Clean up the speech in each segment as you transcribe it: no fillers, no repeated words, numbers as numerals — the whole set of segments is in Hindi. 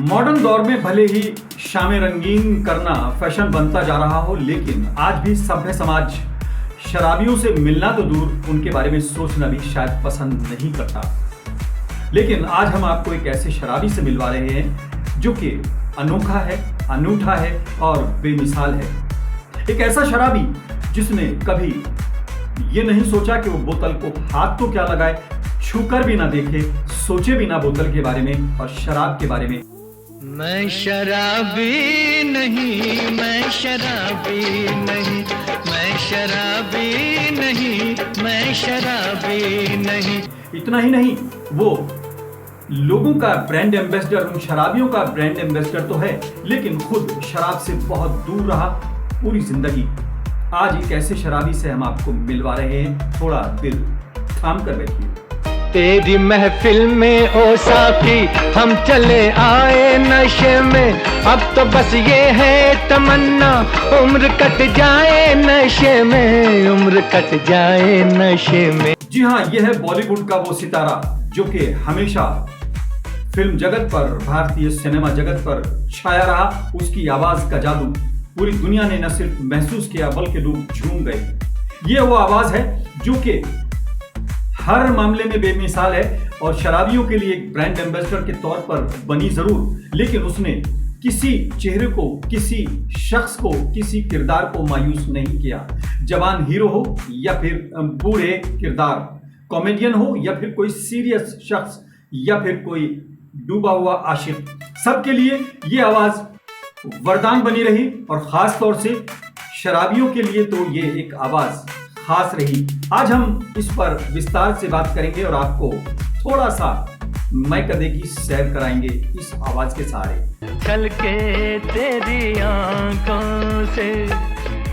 मॉडर्न दौर में भले ही शामें रंगीन करना फैशन बनता जा रहा हो, लेकिन आज भी सभ्य समाज शराबियों से मिलना तो दूर, उनके बारे में सोचना भी शायद पसंद नहीं करता। लेकिन आज हम आपको एक ऐसे शराबी से मिलवा रहे हैं जो कि अनोखा है, अनूठा है और बेमिसाल है। एक ऐसा शराबी जिसने कभी ये नहीं सोचा कि वो बोतल को हाथ तो क्या लगाए, छूकर भी ना देखे, सोचे भी ना बोतल के बारे में और शराब के बारे में। मैं शराबी नहीं, मैं शराबी नहीं, मैं शराबी नहीं, मैं शराबी नहीं। इतना ही नहीं, वो लोगों का ब्रांड एम्बेसडर, उन शराबियों का ब्रांड एम्बेसडर तो है, लेकिन खुद शराब से बहुत दूर रहा पूरी जिंदगी। आज एक ऐसे शराबी से हम आपको मिलवा रहे हैं, थोड़ा दिल थाम कर बैठिए। तेरी महफिल में ओ साकी हम चले आए नशे में, अब तो बस ये है तमन्ना उम्र कट जाए नशे में, उम्र कट जाए नशे में। जी हाँ, यह है बॉलीवुड का वो सितारा जो कि हमेशा फिल्म जगत पर, भारतीय सिनेमा जगत पर छाया रहा। उसकी आवाज का जादू पूरी दुनिया ने न सिर्फ महसूस किया बल्कि लोग झूम गए। ये वो आवाज है जो कि हर मामले में बेमिसाल है और शराबियों के लिए एक ब्रांड एम्बेसडर के तौर पर बनी जरूर, लेकिन उसने किसी चेहरे को, किसी शख्स को, किसी किरदार को मायूस नहीं किया। जवान हीरो हो या फिर बूढ़े किरदार, कॉमेडियन हो या फिर कोई सीरियस शख्स या फिर कोई डूबा हुआ आशिक, सबके लिए ये आवाज वरदान बनी रही। और खास तौर से शराबियों के लिए तो ये एक आवाज खास रही। आज हम इस पर विस्तार से बात करेंगे और आपको थोड़ा सा मैकदे की सैर कराएंगे इस आवाज के सहारे। छलके तेरी आंखों से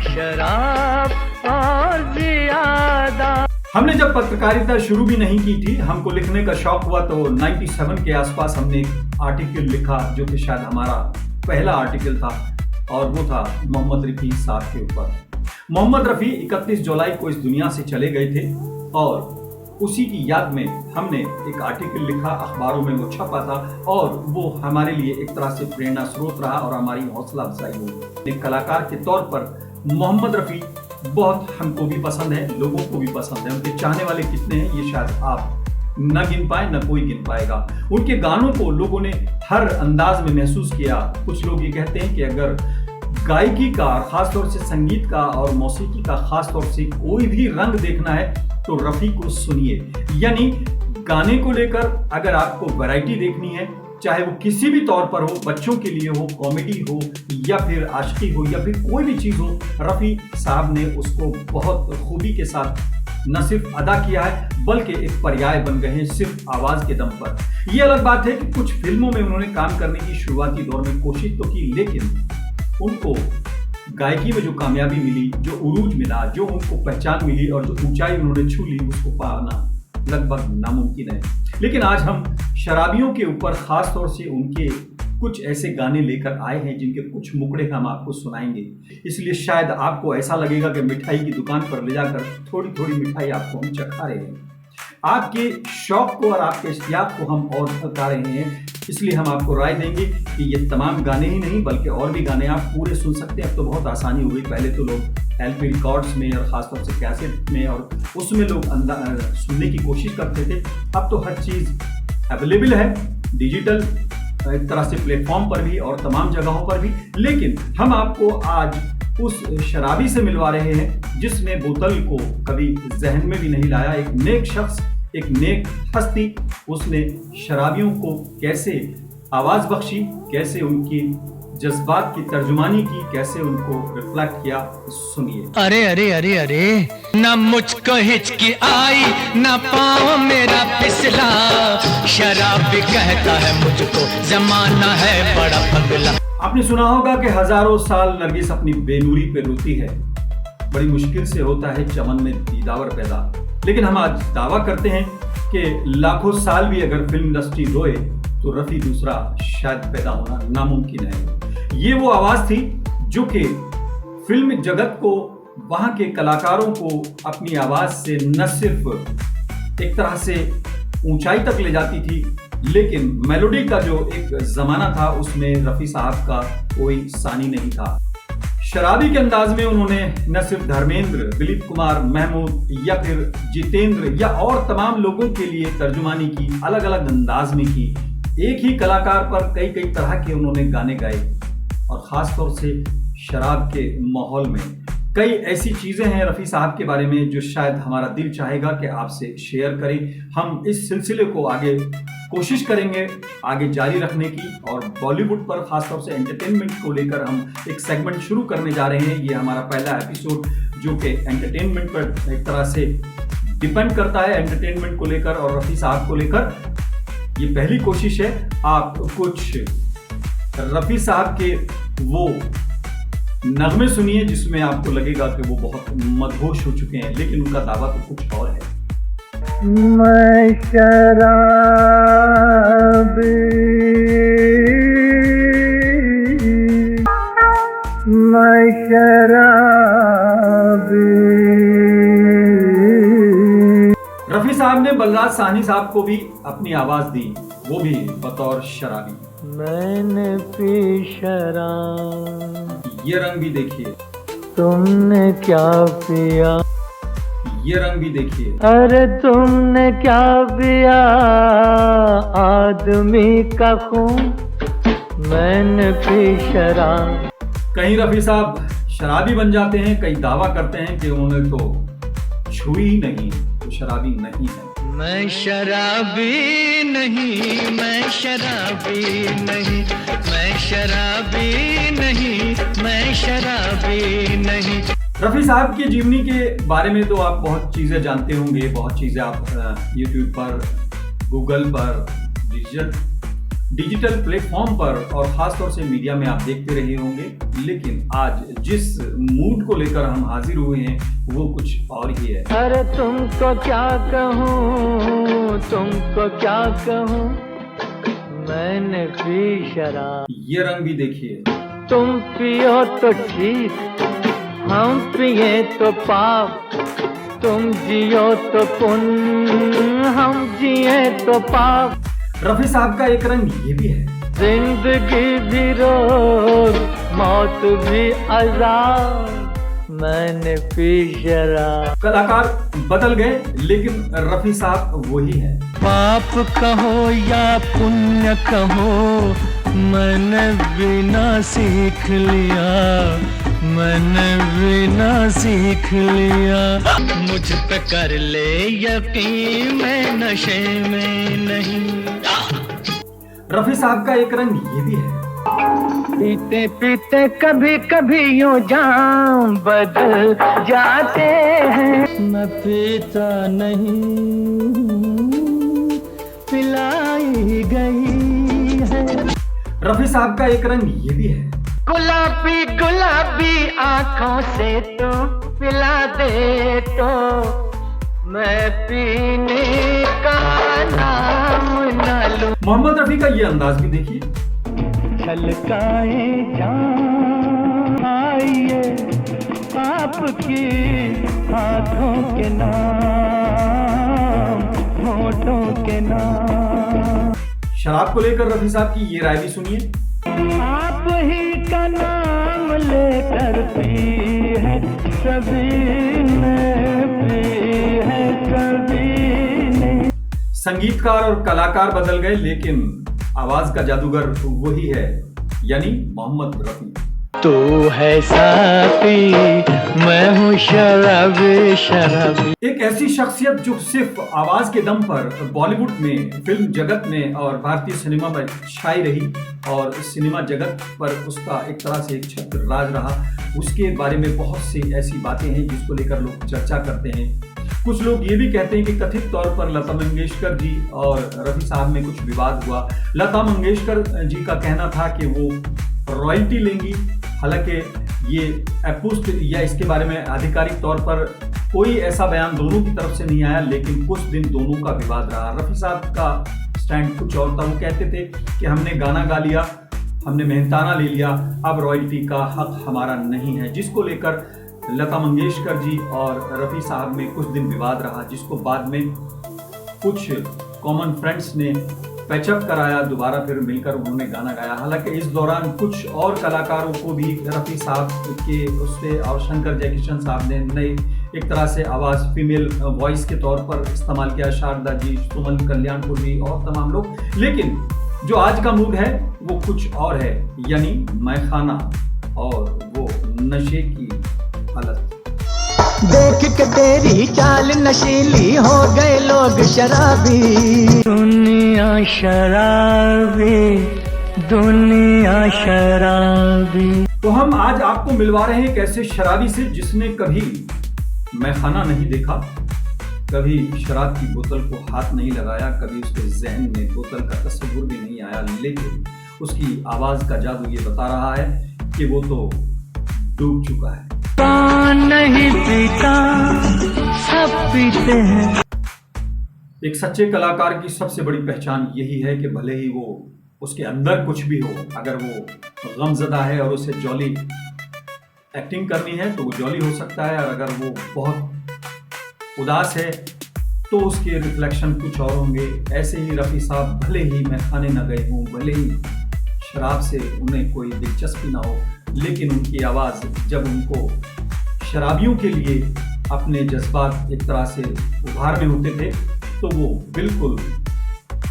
शराब और ज्यादा। हमने जब पत्रकारिता शुरू भी नहीं की थी, हमको लिखने का शौक हुआ तो 97 के आसपास हमने एक आर्टिकल लिखा जो कि शायद हमारा पहला आर्टिकल था, और वो था मोहम्मद रफी साहब के ऊपर। मोहम्मद रफी 31 जुलाई को इस दुनिया से चले गए थे और उसी की याद में हमने एक आर्टिकल लिखा, अखबारों में वो छपा था और वो हमारे लिए एक तरह से प्रेरणा स्रोत रहा और हमारी हौसला अफजाई हुई। एक कलाकार के तौर पर मोहम्मद रफी बहुत हमको भी पसंद है, लोगों को भी पसंद है। उनके चाहने वाले कितने हैं ये शायद आप न गिन पाए, न कोई गिन पाएगा। उनके गानों को लोगों ने हर अंदाज में महसूस किया। कुछ लोग ये कहते हैं कि अगर गायकी का, खासतौर से संगीत का और मौसीकी का खासतौर से कोई भी रंग देखना है तो रफी को सुनिए। यानी गाने को लेकर अगर आपको वैरायटी देखनी है, चाहे वो किसी भी तौर पर हो, बच्चों के लिए हो, कॉमेडी हो या फिर आशिकी हो या फिर कोई भी चीज हो, रफी साहब ने उसको बहुत खूबी के साथ न सिर्फ अदा किया है बल्कि एक पर्याय बन गए हैं सिर्फ आवाज के दम पर। यह अलग बात है कि कुछ फिल्मों में उन्होंने काम करने की शुरुआती दौर में कोशिश तो की, लेकिन उनको गायकी में जो कामयाबी मिली, जो उरूज मिला, जो उनको पहचान मिली और जो ऊंचाई उन्होंने छू ली, उसको पाना लगभग नामुमकिन है। लेकिन आज हम शराबियों के ऊपर खास तौर से उनके कुछ ऐसे गाने लेकर आए हैं जिनके कुछ मुकड़े हम आपको सुनाएंगे। इसलिए शायद आपको ऐसा लगेगा कि मिठाई की दुकान पर ले जाकर थोड़ी थोड़ी मिठाई आपको हम चखा रहे हैं। आपके शौक को और आपके इश्तियाक को हम और बता रहे हैं, इसलिए हम आपको राय देंगे कि ये तमाम गाने ही नहीं बल्कि और भी गाने आप पूरे सुन सकते हैं। अब तो बहुत आसानी हो गई, पहले तो लोग एलपी रिकॉर्ड्स में और खासतौर से कैसेट में और उसमें लोग सुनने की कोशिश करते थे। अब तो हर चीज़ अवेलेबल है, डिजिटल एक तरह से प्लेटफॉर्म पर भी और तमाम जगहों पर भी। लेकिन हम आपको आज उस शराबी से मिलवा रहे हैं जिसने बोतल को कभी जहन में भी नहीं लाया। एक नेक शख्स, एक नेक हस्ती, उसने शराबियों को कैसे आवाज बख्शी, कैसे उनकी जज्बात की तर्जुमानी की, कैसे उनको रिफ्लेक्ट किया, सुनिए। अरे अरे अरे अरे, ना मुझको हिचकी आई, ना पाँव मेरा फिसला, शराबी कहता है मुझको जमाना है बड़ा पगला। आपने सुना होगा कि हजारों साल नरगिस अपनी बेनूरी पे रोती है, बड़ी मुश्किल से होता है चमन में दीदावर पैदा। लेकिन हम आज दावा करते हैं कि लाखों साल भी अगर फिल्म इंडस्ट्री रोए तो रफी दूसरा शायद पैदा होना नामुमकिन है। ये वो आवाज थी जो कि फिल्म जगत को वहाँ के कलाकारों को अपनी आवाज़ से न सिर्फ एक तरह से ऊंचाई तक ले जाती थी, लेकिन मेलोडी का जो एक ज़माना था उसमें रफ़ी साहब का कोई सानी नहीं था। शराबी के अंदाज में उन्होंने न सिर्फ धर्मेंद्र, दिलीप कुमार, महमूद या फिर जितेंद्र या और तमाम लोगों के लिए तर्जुमानी की, अलग अलग अंदाज में की। एक ही कलाकार पर कई कई तरह के उन्होंने गाने गाए और ख़ास तौर से शराब के माहौल में कई ऐसी चीज़ें हैं रफ़ी साहब के बारे में जो शायद हमारा दिल चाहेगा कि आपसे शेयर करें। हम इस सिलसिले को आगे कोशिश करेंगे आगे जारी रखने की, और बॉलीवुड पर ख़ासतौर से एंटरटेनमेंट को लेकर हम एक सेगमेंट शुरू करने जा रहे हैं। ये हमारा पहला एपिसोड जो कि एंटरटेनमेंट पर एक तरह से डिपेंड करता है, एंटरटेनमेंट को लेकर और रफ़ी साहब को लेकर ये पहली कोशिश है। आप कुछ रफ़ी साहब के वो नगमे सुनिए जिसमें आपको लगेगा कि वो बहुत मदहोश हो चुके हैं, लेकिन उनका दावा तो कुछ और है। मैं शराबी, मैं शराबी। रफ़ी साहब ने बलराज साहनी साहब को भी अपनी आवाज दी, वो भी बतौर शराबी। मैंने पी शराब, ये रंग भी देखिए, तुमने क्या पिया, ये रंग भी देखिए। अरे तुमने क्या पिया, आदमी का खून, मैंने पी शराब। कहीं रफ़ी साहब शराबी बन जाते हैं, कई दावा करते हैं कि उन्होंने तो छुई ही नहीं, तो शराबी नहीं है। मैं शराबी नहीं, मैं शराबी नहीं, मैं शराबी नहीं, मैं शराबी नहीं। रफ़ी साहब की जीवनी के बारे में तो आप बहुत चीज़ें जानते होंगे, बहुत चीज़ें आप यूट्यूब पर, गूगल पर, डिजिटल प्लेटफॉर्म पर और ख़ास तौर से मीडिया में आप देखते रहे होंगे। लेकिन आज जिस मूड को लेकर हम हाजिर हुए हैं वो कुछ और ही है। अरे तुमको क्या कहूँ, तुमको क्या कहूँ, मैंने पी शराब। ये रंग भी देखिए। तुम पियो तो ठीक, हम पिए तो पाप, तुम जियो तो पुण्य, हम जिए तो पाप। रफ़ी साहब का एक रंग ये भी है। जिंदगी भी रोग, मौत भी अज़ाब, मैंने पी शराब। कलाकार बदल गए लेकिन रफ़ी साहब वही है। पाप कहो या पुण्य कहो, मैंने बिना सीख लिया, मैंने बिना सीख लिया। मुझ पे कर ले यकीन, मैं नशे में नहीं। रफ़ी साहब का एक रंग ये भी है। पीते पीते कभी कभी यूं जाम बदल जाते हैं। मैं पीता नहीं, पिलाई गई है। रफ़ी साहब का एक रंग ये भी है। गुलाबी गुलाबी आंखों से तो पिला दे तो मैं पीने का नाम न लूं। मोहम्मद रफ़ी का ये अंदाज भी देखिए। छलकाए जान आइए आपकी हाथों के नाम, होठों के नाम। शराब को लेकर रफ़ी साहब की ये राय भी सुनिए। आप ही का नाम लेकर पी है सभी ने, पी है सभी ने। संगीतकार और कलाकार बदल गए लेकिन आवाज का जादूगर वही है, यानी मोहम्मद रफ़ी। तू है साथी, मैं हूँ शराबी शराबी। एक ऐसी शख्सियत जो सिर्फ आवाज के दम पर बॉलीवुड में, फिल्म जगत में और भारतीय सिनेमा में छाई रही और सिनेमा जगत पर उसका एक तरह से एक छत्र राज रहा। उसके बारे में बहुत सी ऐसी बातें हैं जिसको लेकर लोग चर्चा करते हैं। कुछ लोग ये भी कहते हैं कि कथित तौर पर लता मंगेशकर जी और रफ़ी साहब में कुछ विवाद हुआ। लता मंगेशकर जी का कहना था कि वो रॉयल्टी लेंगी, हालांकि ये अपुष्ट या इसके बारे में आधिकारिक तौर पर कोई ऐसा बयान दोनों की तरफ से नहीं आया, लेकिन कुछ दिन दोनों का विवाद रहा। रफ़ी साहब का स्टैंड कुछ और था, वो कहते थे कि हमने गाना गा लिया, हमने मेहनताना ले लिया, अब रॉयल्टी का हक हमारा नहीं है, जिसको लेकर लता मंगेशकर जी और रफ़ी साहब में कुछ दिन विवाद रहा, जिसको बाद में कुछ कॉमन फ्रेंड्स ने पैचअप कराया, दोबारा फिर मिलकर उन्होंने गाना गाया। हालांकि इस दौरान कुछ और कलाकारों को भी रफ़ी साहब के उससे और शंकर जयकिशन साहब ने नए एक तरह से आवाज़ फीमेल वॉइस के तौर पर इस्तेमाल किया, शारदा जी, सुमन कल्याणपुर जी और तमाम लोग। लेकिन जो आज का मूड है वो कुछ और है, यानी मैखाना और वो नशे की हालत। देख के तेरी चाल नशीली हो गए लोग शराबी, दुनिया शराबी, दुनिया शराबी। तो हम आज आपको मिलवा रहे हैं एक ऐसे शराबी से जिसने कभी मैखाना नहीं देखा, कभी शराब की बोतल को हाथ नहीं लगाया, कभी उसके जहन में बोतल का तस्वुर भी नहीं आया, लेकिन उसकी आवाज का जादू ये बता रहा है कि वो तो डूब चुका है। नहीं पीता, सब पीते हैं। एक सच्चे कलाकार की सबसे बड़ी पहचान यही है कि भले ही वो उसके अंदर कुछ भी हो, अगर वो गमज़दा है और उसे जॉली एक्टिंग करनी है तो वो जॉली हो सकता है, और अगर वो बहुत उदास है तो उसके रिफ्लेक्शन कुछ और होंगे। ऐसे ही रफ़ी साहब भले ही मैखाने न गए हों, भले ही शराब से उन्हें कोई दिलचस्पी ना हो, लेकिन उनकी आवाज़ जब उनको शराबियों के लिए अपने जज्बात एक तरह से उभारने होते थे तो वो बिल्कुल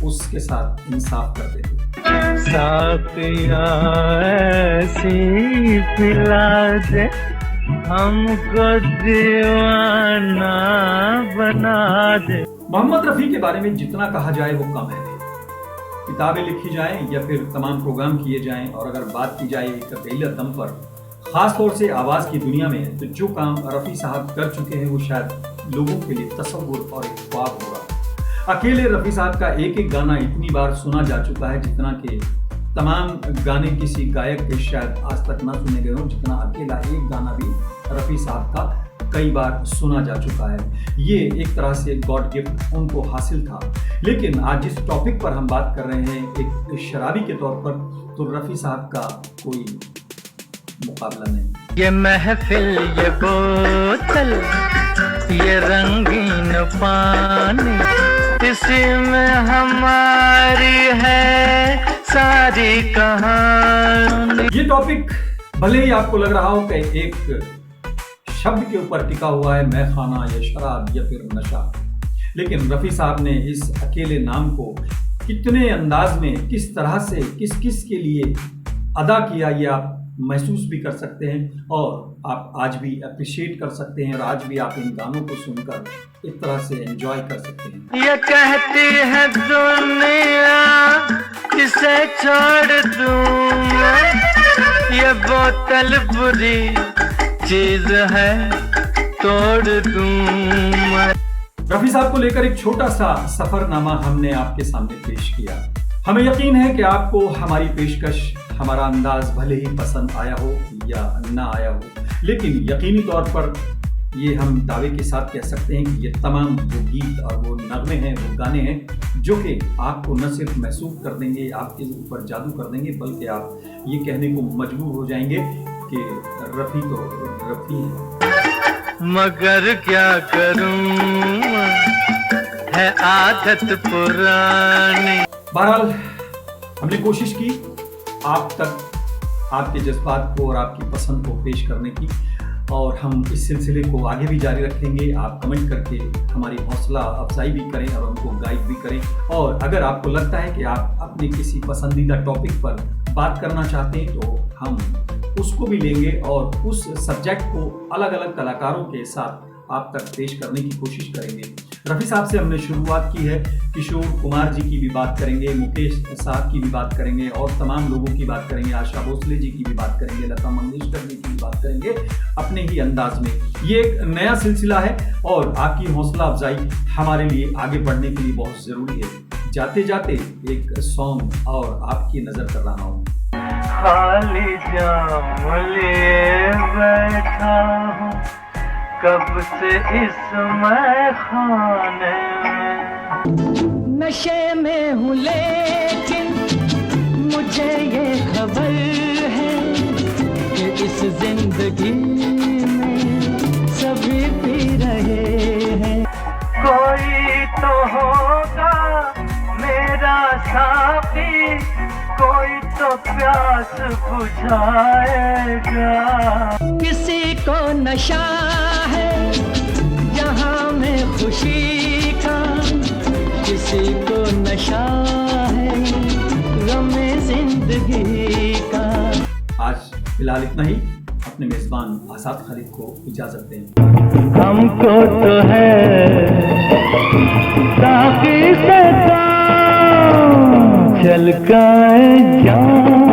उसके साथ इंसाफ करते थे। साथिया ऐसी पिला दे, हमको दीवाना बना दे। मोहम्मद रफ़ी के बारे में जितना कहा जाए वो कम है। किताबें लिखी जाएं या फिर तमाम प्रोग्राम किए जाएं, और अगर बात की जाए एक अकेले दम पर, खास तौर से आवाज़ की दुनिया में, तो जो काम रफ़ी साहब कर चुके हैं वो शायद लोगों के लिए तसव्वुर और एक ख्वाब होगा। अकेले रफ़ी साहब का एक एक गाना इतनी बार सुना जा चुका है जितना कि तमाम गाने किसी गायक के शायद आज तक ना सुने गए हों, जितना अकेला एक गाना भी रफ़ी साहब का कई बार सुना जा चुका है। ये एक तरह से गॉड गिफ्ट उनको हासिल था। लेकिन आज जिस टॉपिक पर हम बात कर रहे हैं एक शराबी के तौर पर, तो रफ़ी साहब का कोई मुकाबला नहीं। ये महफिल, ये बोतल, ये रंगीन पानी, इसी में हमारी है सारी कहानी। ये टॉपिक भले ही आपको लग रहा हो कि एक शब्द के ऊपर टिका हुआ है, मैखाना या शराब या फिर नशा, लेकिन रफ़ी साहब ने इस अकेले नाम को कितने अंदाज में, किस तरह से, किस किस के लिए अदा किया, ये आप महसूस भी कर सकते हैं और आप आज भी अप्रिशिएट कर सकते हैं, और आज भी आप इन गानों को सुनकर एक तरह से एंजॉय कर सकते हैं। ये कहती है दुनिया किसे छोड़ दूं मैं, ये बोतल बुरी चीज है तोड़ दूं मैं। रफ़ी साहब को लेकर एक छोटा सा सफरनामा हमने आपके सामने पेश किया। हमें यकीन है कि आपको हमारी पेशकश, हमारा अंदाज भले ही पसंद आया हो या ना आया हो, लेकिन यकीनी तौर पर ये हम दावे के साथ कह सकते हैं कि ये तमाम वो गीत और वो नगमे हैं, वो गाने हैं जो कि आपको न सिर्फ महसूस कर देंगे, आपके ऊपर जादू कर देंगे, बल्कि आप ये कहने को मजबूर हो जाएंगे कि रफ़ी तो रफ़ी है। मगर क्या करूं, है आदत पुरानी। बहरहाल हमने कोशिश की आप तक आपके जज्बात को और आपकी पसंद को पेश करने की, और हम इस सिलसिले को आगे भी जारी रखेंगे। आप कमेंट करके हमारी हौसला अफजाई भी करें और हमको गाइड भी करें, और अगर आपको लगता है कि आप अपने किसी पसंदीदा टॉपिक पर बात करना चाहते हैं तो हम उसको भी लेंगे और उस सब्जेक्ट को अलग अलग कलाकारों के साथ आप तक पेश करने की कोशिश करेंगे। रफ़ी साहब से हमने शुरुआत की है, किशोर कुमार जी की भी बात करेंगे, मुकेश साहब की भी बात करेंगे और तमाम लोगों की बात करेंगे, आशा भोसले जी की भी बात करेंगे, लता मंगेशकर जी की भी बात करेंगे अपने ही अंदाज में। ये एक नया सिलसिला है और आपकी हौसला अफजाई हमारे लिए आगे बढ़ने के लिए बहुत ज़रूरी है। जाते जाते एक सॉन्ग और आपकी नज़र कर रहा हूँ। खाली जाम लिए बैठा हूँ कब से इस मैखाने में, नशे में हूँ लेकिन मुझे ये खबर है कि इस जिंदगी में प्यास बुझाएगा। किसी को नशा है जहां में खुशी का, किसी को नशा है गमे जिंदगी का। आज फिलहाल इतना ही। अपने मेजबान आसाद खालिद को इजाजत दें। हमको तो है साकी से चल कर जाऊं।